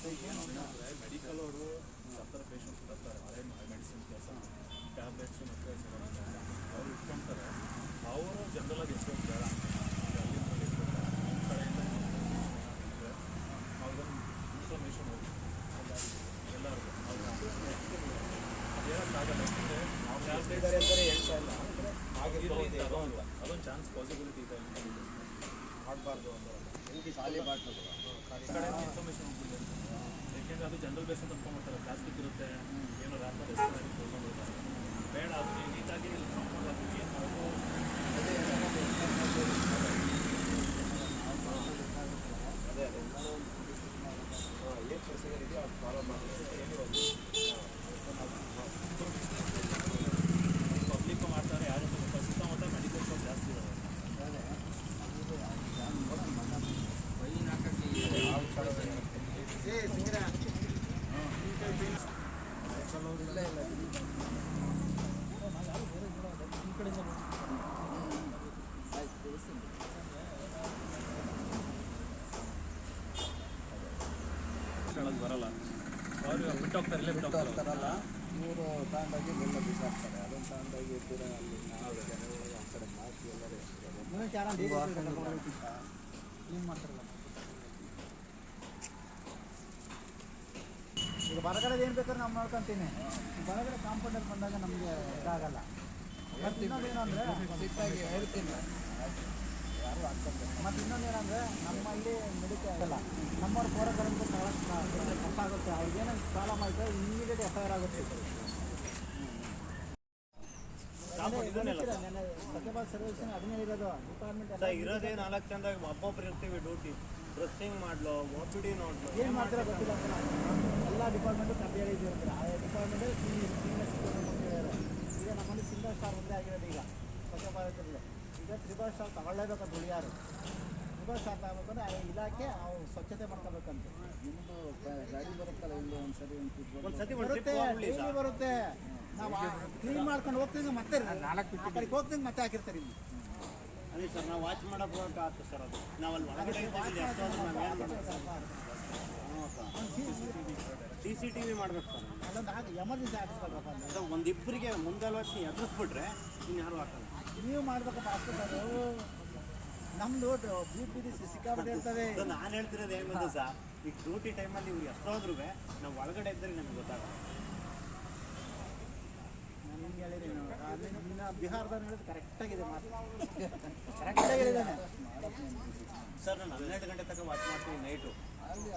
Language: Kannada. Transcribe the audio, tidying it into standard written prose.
ಮೆಡಿಕಲ್ ಅವರು ಥರ ಪೇಷಂಟ್ಸ್ ಬರ್ತಾರೆ, ಹಳೆ ಮೆಡಿಸಿನ್ ಕೆಲಸ ಟ್ಯಾಬ್ಲೆಟ್ಸು ಮತ್ತು ಅವರು ಇಟ್ಕೊಳ್ತಾರೆ. ಅವರು ಜನರಲಾಗಿ ಎಷ್ಟೊಂದು ಬೇಡ ಅಲ್ಲಿಂದ ನಿಮ್ಮ ಕಡೆಯಿಂದ ಅವ್ರಿಗೊಂದು ಇನ್ಫಾರ್ಮೇಷನ್ ಹೋಗಿ ಎಲ್ಲರಿಗೂ ಹೇಳೋಕ್ಕಾಗಲ್ಲ. ಯಾಕಂದರೆ ನಾವು ಟ್ಯಾಬ್ಲೆಟ್ಸ್ ಹೇಳ್ತಾ ಇಲ್ಲ ಅದೊಂದು ಚಾನ್ಸ್ ಪಾಸಿಬಿಲಿಟಿ ಇದೆ ಆಗಬಾರ್ದು ಅಂತ ಖಾಲಿ ಬಾಟ್ಲು ಈ ಕಡೆ ಇನ್ಫಾರ್ಮೇಷನ್ ಹೋಗ್ಬಿಟ್ಟಿದೆ. ಯಾಕೆಂದರೆ ಅದು ಜನರಲ್ ಬೇಸ್ ಅಂತ ಅಂದ್ಕೊಂಡ್ಬಿಡ್ತಾರೆ, ಪ್ಲಾಸ್ಟಿಕ್ ಇರುತ್ತೆ ಏನೋ ರ್ಯಾಪರ್ ಎಸ್ಟಾಗಿ ತೊಗೊಂಡಿರ್ತಾರೆ. ಬೇಡ ಅದು ನೀಟಾಗಿ ಸಂಪೂರ್ಣ ಏನು ಮಾಡೋದು ಅದೇ ಏನು ಪ್ರೊಸೀಜರ್ ಇದೆಯೋ ಅದು ಫಾಲೋ ಮಾಡಿ ಪಬ್ಲಿಕ್ಕು ಮಾಡ್ತಾರೆ. ಯಾರು ಸುತ್ತಮುತ್ತ ಮೆಡಿಕಲ್ ಶಾಪ್ ಜಾಸ್ತಿ ಇರೋದು. ಬರಲ್ಲ ಅವರು ಬಿಟ್ಟೋಗ್ತಾರೆ, ಇಲ್ಲೇ ಬಿಟ್ಟೋಗ್ತಾರಲ್ಲ. ಇವರು ತಗೊಂಡೋಗಿ ಎಲ್ಲ ಬಿಸಾಕ್ತಾರೆ. ಅದನ್ನು ತಗೊಂಡೋಗಿ ದೂರ ಅಲ್ಲಿ ಜನಗಳಿಗೆ ಆ ಕಡೆ ಮಾಸಿ ಎಲ್ಲರೂ ಏನು ಮಾಡ್ತಾರಲ್ಲ. ಈಗ ಹೊರಗಡೆ ಏನು ಬೇಕಾದ್ರೆ ನಾವು ಮಾಡ್ಕೊತೀನಿ. ಹೊರಗಡೆ ಕಾಂಪೌಂಡಲ್ಲಿ ಬಂದಾಗ ನಮಗೆ ಇದಾಗಲ್ಲ. ಮತ್ತು ಇನ್ನೊಂದೇನು ಅಂದರೆ ಸಿಟ್ಟಾಗಿ ಹೇಳ್ತೀನಿ ಯಾರು ಆಗ್ತದೆ. ಮತ್ತು ಇನ್ನೊಂದೇನಂದರೆ ನಮ್ಮಲ್ಲಿ ಮೆಡಿಕಲ್ ಆಗಲ್ಲ. ನಮ್ಮವ್ರು ಹೋರಾಟಗಳಿಂದ ತಪ್ಪಾಗುತ್ತೆ. ಅವ್ರಿಗೇನೋ ಪ್ರಾಬ್ಲಮ್ ಆಯಿತು ಇಮಿಡಿಯೇಟ್ FIR ಆಗುತ್ತೆ. ಸತ್ಯಭಾರತ್ ಸರ್ವಿಸ್ನ ಅದನ್ನೇ ಇರೋದು ಡಿಪಾರ್ಟ್ಮೆಂಟ್ ಇರೋದೇ 4 ಜನದಾಗ ಒಬ್ಬೊಬ್ರು ಇರ್ತೀವಿ. ಡ್ಯೂಟಿ ಡ್ರೆಸ್ಸಿಂಗ್ ಮಾಡಲು OPD ನೋಡ್ಲು ಏನು ಮಾಡ್ತೀರಾ ಗೊತ್ತಿಲ್ಲ. ಎಲ್ಲ ಡಿಪಾರ್ಟ್ಮೆಂಟು ಕಂಪೇರ್ ಇದ್ದಿರ್ತಾರೆ. ಆ ಡಿಪಾರ್ಟ್ಮೆಂಟು ಈಗ ನಮ್ಮಲ್ಲಿ ಸಿಂಗಲ್ ಸ್ಟಾರ್ ಒಂದೇ ಆಗಿರೋದು. ಈಗ ಸ್ವಚ್ಛ ಭಾರತದಲ್ಲಿ ಈಗ 3 ಸ್ಟಾರ್ ತಗೊಳ್ಳೇಬೇಕಂತ ಉಳಿಯಾರು. 3 ಸ್ಟಾರ್ ತಗೋಬೇಕಂದ್ರೆ ಆ ಇಲಾಖೆ ಅವ್ರು ಸ್ವಚ್ಛತೆ ಮಾಡ್ಕೋಬೇಕಂತ. ನಿಮ್ಮದು ಗಾಡಿ ಬರುತ್ತಲ್ಲ, ಇಲ್ಲಿ ಒಂದ್ಸತಿ ಡೈಲಿ ಬರುತ್ತೆ. ನಾವು ಕ್ಲೀನ್ ಮಾಡ್ಕೊಂಡು ಹೋಗ್ತೀವಿ, ಮತ್ತೆ 4 ಕಡೆಗೆ ಹೋಗ್ತೀವಿ, ಮತ್ತೆ ಹಾಕಿರ್ತಾರೆ ಇಲ್ಲಿ. ಅದೇ ಸರ್, ನಾವು ವಾಚ್ ಮಾಡೋಕೆ ಹೋಗಕ್ಕೆ ಸರ್. ಅದು ನಾವು ಅಲ್ಲಿ ಒಳಗಡೆ CCTV ಮಾಡ್ಬೇಕು ಸರ್. ಅದೊಂದು ಎಮರ್ಜೆನ್ಸಿ ಹಾಕಿಸ್ಬೇಕಪ್ಪ. ಅದು ಒಂದಿಬ್ಬರಿಗೆ ಮುಂದೆಲ್ಲ ವರ್ಷ ಎದುರಿಸ್ಬಿಟ್ರೆ ಇನ್ಯಾರು ಹಾಕಲ್ಲ. ನೀವು ಮಾಡ್ಬೇಕಪ್ಪ ಹಾಸ್ಪಿಟಲು. ನಮ್ಮದು BPD ಸಿಕ್ಕಾಬಿಟ್ಟು ಇರ್ತವೆ. ನಾನು ಹೇಳ್ತಿರೋದು ಏನು ಬಂದು ಸರ್, ಈಗ ಡ್ಯೂಟಿ ಟೈಮಲ್ಲಿ ಇವ್ರು ಎಷ್ಟೋದ್ರೂ ನಾವು ಒಳಗಡೆ ಇದ್ದರೆ ನಮ್ಗೆ ಗೊತ್ತಾಗಲ್ಲ. ನಾನು ಹಿಂಗೆ ಹೇಳಿರಿ, ಇನ್ನು ಬಿಹಾರದವ್ರು ಹೇಳಿದ್ರೆ ಕರೆಕ್ಟಾಗಿದೆ ಮಾತು. ಕರೆಕ್ಟಾಗಿದೆ ಸರ್. ನಾನು 12 ಗಂಟೆ ತನಕ ವಾಚ್ ಮಾಡ್ತೀವಿ ನೈಟು. ಅಲ್ಲಿ